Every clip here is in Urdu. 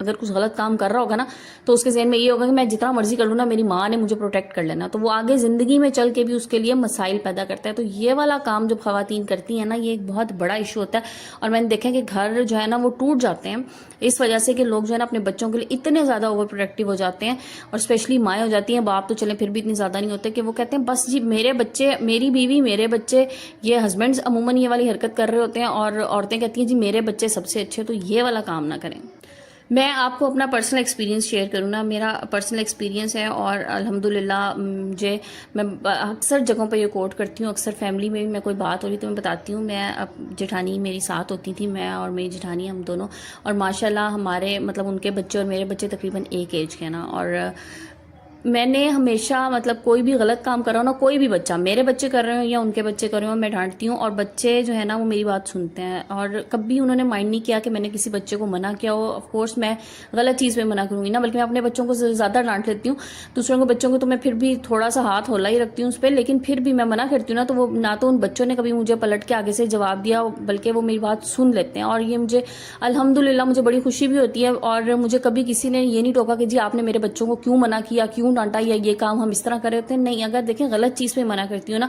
اگر کچھ غلط کام کر رہا ہوگا نا تو اس کے ذہن میں یہ ہوگا کہ میں جتنا مرضی کر لوں نا میری ماں نے مجھے پروٹیکٹ کر لینا, تو وہ آگے زندگی میں چل کے بھی اس کے لیے مسائل پیدا کرتا ہے. تو یہ والا کام جب خواتین کرتی ہیں نا یہ ایک بہت بڑا ایشو ہوتا ہے. اور میں نے دیکھا کہ گھر جو ہے نا وہ ٹوٹ جاتے ہیں اس وجہ سے کہ لوگ جو ہے نا اپنے بچوں کے لیے اتنے زیادہ اوور پروٹیکٹیو ہو جاتے ہیں, اور اسپیشلی مائیں ہو جاتی ہیں. باپ تو چلیں پھر بھی اتنی زیادہ نہیں ہوتے کہ وہ کہتے ہیں بس جی میرے بچے, میری بیوی, میرے بچے. یہ ہسبینڈز عموماً یہ والی حرکت کر رہے ہوتے ہیں اور عورتیں کہتی ہیں جی میرے بچے سب سے اچھے. تو یہ والا کام نہ کریں. میں آپ کو اپنا پرسنل ایکسپیرینس شیئر کروں نا. میرا پرسنل ایکسپیرینس ہے اور الحمدللہ میں اکثر جگہوں پہ یہ کوٹ کرتی ہوں. اکثر فیملی میں بھی میں کوئی بات ہو رہی تو میں بتاتی ہوں. میں جٹھانی میری ساتھ ہوتی تھی, میں اور میری جٹھانی ہم دونوں, اور ماشاءاللہ ہمارے مطلب ان کے بچے اور میرے بچے تقریباً ایک ایج کے نا. اور میں نے ہمیشہ مطلب کوئی بھی غلط کام کر رہا ہوں نا, کوئی بھی بچہ, میرے بچے کر رہے ہوں یا ان کے بچے کر رہے ہوں, میں ڈانٹتی ہوں. اور بچے جو ہے نا وہ میری بات سنتے ہیں, اور کبھی انہوں نے مائنڈ نہیں کیا کہ میں نے کسی بچے کو منع کیا ہو. آف کورس میں غلط چیز پہ منع کروں گی نا, بلکہ میں اپنے بچوں کو زیادہ ڈانٹ لیتی ہوں. دوسروں کے بچوں کو تو میں پھر بھی تھوڑا سا ہاتھ ہولا ہی رکھتی ہوں اس پہ, لیکن پھر بھی میں منع کرتی ہوں نا تو وہ نہ تو ان بچوں نے کبھی مجھے پلٹ کے آگے سے جواب دیا, بلکہ وہ میری بات سن لیتے ہیں. اور یہ مجھے الحمدللہ مجھے بڑی خوشی بھی ہوتی ہے. اور مجھے کبھی کسی نے یہ نہیں ٹوکا کہ جی آپ نے میرے بچوں کو کیوں منع کیا, کیوں ڈانٹا, یا یہ کام ہم اس طرح کر رہے ہوتے ہیں. نہیں, اگر دیکھیں غلط چیز پہ منع کرتی ہوں نا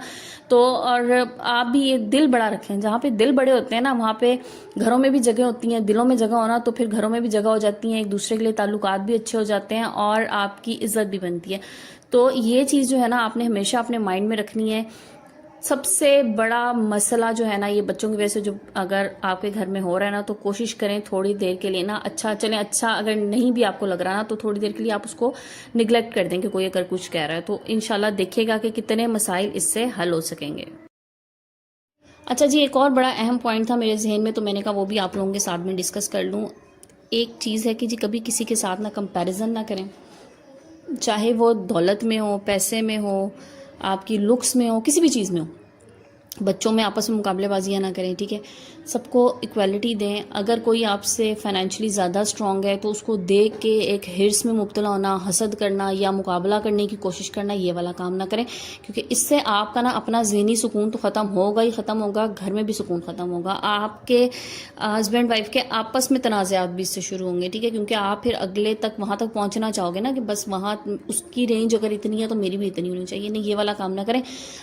تو, اور آپ بھی یہ دل بڑا رکھیں. جہاں پہ دل بڑے ہوتے ہیں نا وہاں پہ گھروں میں بھی جگہ ہوتی ہیں. دلوں میں جگہ ہونا تو پھر گھروں میں بھی جگہ ہو جاتی ہیں, ایک دوسرے کے لیے تعلقات بھی اچھے ہو جاتے ہیں اور آپ کی عزت بھی بنتی ہے. تو یہ چیز جو ہے نا آپ نے ہمیشہ اپنے مائنڈ میں رکھنی ہے. سب سے بڑا مسئلہ جو ہے نا یہ بچوں کی وجہ سے جو اگر آپ کے گھر میں ہو رہا ہے نا تو کوشش کریں تھوڑی دیر کے لیے نا اچھا چلیں. اچھا اگر نہیں بھی آپ کو لگ رہا نا تو تھوڑی دیر کے لیے آپ اس کو نگلیکٹ کر دیں کہ کوئی اگر کچھ کہہ رہا ہے, تو انشاءاللہ دیکھے گا کہ کتنے مسائل اس سے حل ہو سکیں گے. اچھا جی, ایک اور بڑا اہم پوائنٹ تھا میرے ذہن میں, تو میں نے کہا وہ بھی آپ لوگوں کے ساتھ میں ڈسکس کر لوں. ایک چیز ہے کہ جی کبھی کسی کے ساتھ نہ کمپیریزن نہ کریں, چاہے وہ دولت میں ہو, پیسے میں ہو, آپ کی لکس میں ہو, کسی بھی چیز میں ہو. بچوں میں آپس میں مقابلے بازیاں نہ کریں, ٹھیک ہے. سب کو ایکویلٹی دیں. اگر کوئی آپ سے فائنینشلی زیادہ اسٹرانگ ہے تو اس کو دیکھ کے ایک ہرس میں مبتلا ہونا, حسد کرنا یا مقابلہ کرنے کی کوشش کرنا, یہ والا کام نہ کریں. کیونکہ اس سے آپ کا نا اپنا ذہنی سکون تو ختم ہوگا ہی ختم ہوگا, گھر میں بھی سکون ختم ہوگا. آپ کے ہسبینڈ وائف کے آپس میں تنازعات بھی اس سے شروع ہوں گے, ٹھیک ہے. کیونکہ آپ پھر اگلے تک وہاں تک پہنچنا چاہو گے نا کہ بس وہاں اس کی رینج اگر اتنی ہے تو میری بھی اتنی ہونی چاہیے. نہیں, یہ والا کام نہ کریں.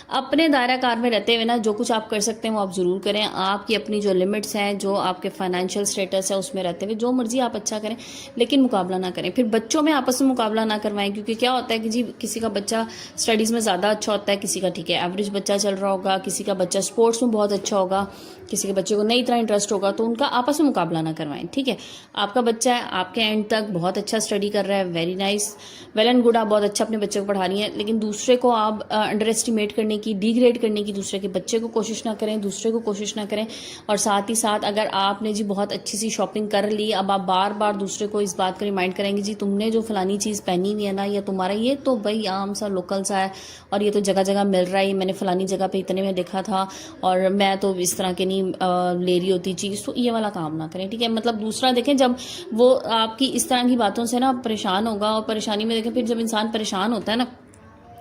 اپنے دائرہ کار میں رہتے ہوئے نا جو کچھ آپ کر سکتے ہیں وہ آپ ضرور کریں. آپ کی اپنی جو لمٹس ہیں, جو آپ کے فائنینشیل سٹیٹس ہے اس میں رہتے ہوئے جو مرضی آپ اچھا کریں, لیکن مقابلہ نہ کریں. پھر بچوں میں آپس میں مقابلہ نہ کروائیں, کیونکہ کیا ہوتا ہے کہ جی کسی کا بچہ اسٹڈیز میں زیادہ اچھا ہوتا ہے, کسی کا ٹھیک ہے ایوریج بچہ چل رہا ہوگا, کسی کا بچہ اسپورٹس میں بہت اچھا ہوگا, کسی کے بچے کو نہیں اتنا انٹرسٹ ہوگا, تو ان کا آپس میں مقابلہ نہ کروائیں, ٹھیک ہے. آپ کا بچہ ہے, آپ کے اینڈ تک بہت اچھا اسٹڈی کر رہا ہے, very nice, well and good, آپ بہت اچھا اپنے بچے کو پڑھا رہی ہیں, لیکن دوسرے کو آپ انڈر اسٹیمیٹ کرنے کی, ڈی گریڈ کرنے کی دوسرے کے بچے کو کوشش نہ کریں, دوسرے کو کوشش نہ کریں. اور ساتھ ہی ساتھ اگر آپ نے جی بہت اچھی سی شاپنگ کر لی, اب آپ بار بار دوسرے کو اس بات کا ریمائنڈ کریں گے جی تم نے جو فلانی چیز پہنی ہوئی ہے نا, یا تمہارا یہ تو بھائی عام سا لوکل سا ہے اور یہ تو جگہ جگہ مل رہا ہے, میں نے فلانی جگہ پہ اتنے میں دیکھا تھا اور میں تو اس طرح کے نہیں لے رہی ہوتی چیز, تو یہ والا کام نہ کریں, ٹھیک ہے. مطلب دوسرا دیکھیں جب وہ آپ کی اس طرح کی باتوں سے نا پریشان ہوگا, اور پریشانی میں دیکھیں پھر جب انسان پریشان ہوتا ہے نا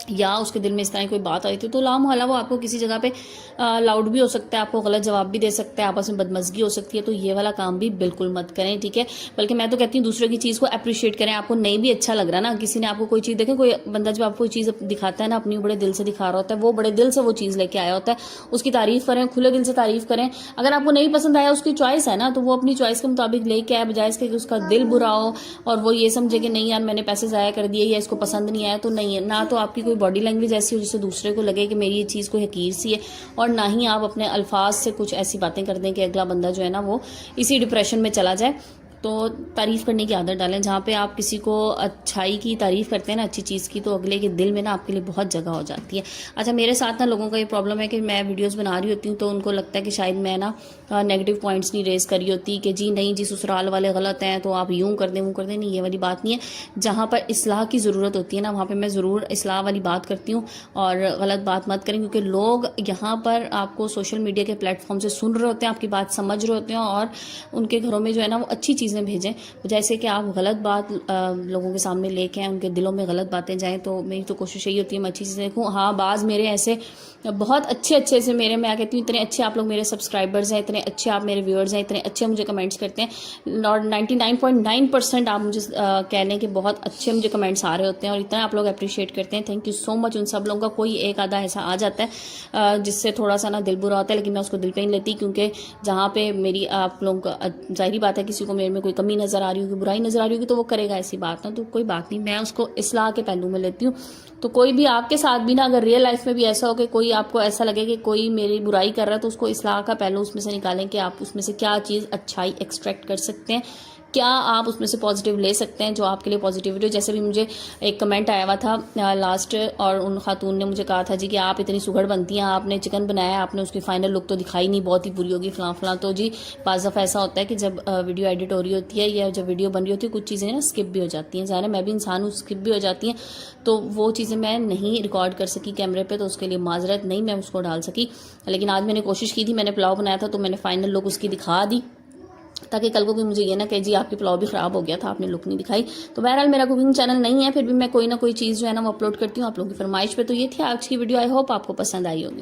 یا اس کے دل میں اس طرح کی کوئی بات آئی تھی تو لامحالہ وہ آپ کو کسی جگہ پہ لاؤڈ بھی ہو سکتا ہے, آپ کو غلط جواب بھی دے سکتا ہے, آپس میں بدمزگی ہو سکتی ہے. تو یہ والا کام بھی بالکل مت کریں, ٹھیک ہے. بلکہ میں تو کہتی ہوں دوسرے کی چیز کو اپریشیٹ کریں. آپ کو نہیں بھی اچھا لگ رہا نا, کسی نے آپ کو کوئی چیز, دیکھیں کوئی بندہ جب آپ کو کوئی چیز دکھاتا ہے نا اپنی بڑے دل سے دکھا رہا ہوتا ہے, وہ بڑے دل سے وہ چیز لے کے آیا ہوتا ہے, اس کی تعریف کریں, کھلے دل سے تعریف کریں. اگر آپ کو نہیں پسند آیا, اس کی چوائس ہے نا, تو وہ اپنی چوائس کے مطابق لے کے آئے, بجائے اس کے کہ اس کا دل برا ہو اور وہ یہ سمجھے کہ نہیں یار میں نے پیسے ضائع کر دیے یا اس کو پسند نہیں آیا. تو نہیں ہے نا, تو آپ کی کوئی باڈی لینگویج ایسی ہو جس سے دوسرے کو لگے کہ میری یہ چیز کوئی حقیر سی ہے, اور نہ ہی آپ اپنے الفاظ سے کچھ ایسی باتیں کر دیں کہ اگلا بندہ جو ہے نا وہ اسی ڈپریشن میں چلا جائے. تو تعریف کرنے کی عادت ڈالیں. جہاں پہ آپ کسی کو اچھائی کی تعریف کرتے ہیں نا, اچھی چیز کی, تو اگلے کے دل میں نا آپ کے لیے بہت جگہ ہو جاتی ہے. اچھا, میرے ساتھ نا لوگوں کا یہ پرابلم ہے کہ میں ویڈیوز بنا رہی ہوتی ہوں تو ان کو لگتا ہے کہ شاید میں نا نیگیٹو پوائنٹس نہیں ریز کری ہوتی, کہ جی نہیں جی سسرال والے غلط ہیں تو آپ یوں کر دیں وہ کر دیں. نہیں, یہ والی بات نہیں ہے. جہاں پر اصلاح کی ضرورت ہوتی ہے نا وہاں پہ میں ضرور اصلاح والی بات کرتی ہوں, اور غلط بات مت کریں, کیونکہ لوگ یہاں پر آپ کو سوشل میڈیا کے پلیٹ فارم سے سن رہے ہوتے ہیں, آپ کی بات سمجھ رہے ہوتے ہیں, اور ان کے گھروں میں جو ہے نا وہ اچھی چیزیں چیزیں بھیجیں جیسے کہ آپ غلط بات لوگوں کے سامنے لے کے ان کے دلوں میں غلط باتیں جائیں. تو میری تو کوشش یہی ہوتی ہے میں اچھی چیزیں دیکھوں. ہاں بعض میرے ایسے بہت اچھے سے میرے میں کہتی ہوں اتنے اچھے آپ لوگ میرے سبسکرائبرز ہیں, اتنے اچھے آپ میرے ویورز ہیں, اتنے اچھے مجھے کمنٹس کرتے ہیں, اور 99.9% آپ مجھے کہہ لیں کہ بہت اچھے مجھے کمنٹس آ رہے ہوتے ہیں اور اتنا آپ لوگ اپریشیٹ کرتے ہیں. تھینک یو سو مچ ان سب لوگوں کا. کوئی ایک آدھا ایسا آ جاتا ہے جس سے تھوڑا سا نا دل برا ہوتا ہے, لیکن میں اس کو دل پہ نہیں لیتی, کیونکہ جہاں پہ میری آپ لوگوں کا ظاہری بات ہے کسی کو میرے میں کوئی کمی نظر آ رہی ہوگی, برائی نظر آ رہی ہوگی تو وہ کرے گا, ایسی بات نا, تو کوئی بات نہیں, میں اس کو اصلاح کے پہلو میں لیتی ہوں. تو کوئی بھی آپ کے ساتھ بھی نا اگر ریئل لائف میں بھی ایسا ہو کہ کوئی آپ کو ایسا لگے کہ کوئی میری برائی کر رہا ہے تو اس کو اصلاح کا پہلو اس میں سے نکالیں کہ آپ اس میں سے کیا چیز اچھائی ایکسٹریکٹ کر سکتے ہیں, کیا آپ اس میں سے پازیٹیو لے سکتے ہیں جو آپ کے لیے پازیٹیوٹی. جیسے بھی مجھے ایک کمنٹ آیا ہوا تھا لاسٹ, اور ان خاتون نے مجھے کہا تھا جی کہ آپ اتنی سگڑ بنتی ہیں, آپ نے چکن بنایا, آپ نے اس کی فائنل لک تو دکھائی نہیں, بہت ہی بری ہوگی فلاں فلاں. تو جی بعض دفعہ ایسا ہوتا ہے کہ جب ویڈیو ایڈٹ ہو رہی ہوتی ہے یا جب ویڈیو بن رہی ہوتی ہے کچھ چیزیں نا اسکپ بھی ہو جاتی ہیں, ظاہر ہے میں بھی انسان ہوں, اسکپ بھی ہو جاتی ہیں, تو وہ چیزیں میں نہیں ریکارڈ کر سکی کیمرے پہ, تو اس کے لیے معذرت, نہیں میں اس کو ڈال سکی. لیکن آج میں نے کوشش کی تھی, میں نے پلاؤ بنایا تھا تو میں نے فائنل لک اس کی دکھا دی, تاکہ کل کو بھی مجھے یہ نہ کہ جی آپ کی پلاؤ بھی خراب ہو گیا تھا, آپ نے لک نہیں دکھائی. تو بہرحال میرا کوکنگ چینل نہیں ہے, پھر بھی میں کوئی نہ کوئی چیز جو ہے نا وہ اپلوڈ کرتی ہوں آپ لوگوں کی فرمائش پہ. تو یہ تھی آج کی ویڈیو, آئی ہوپ آپ کو پسند آئی ہوگی.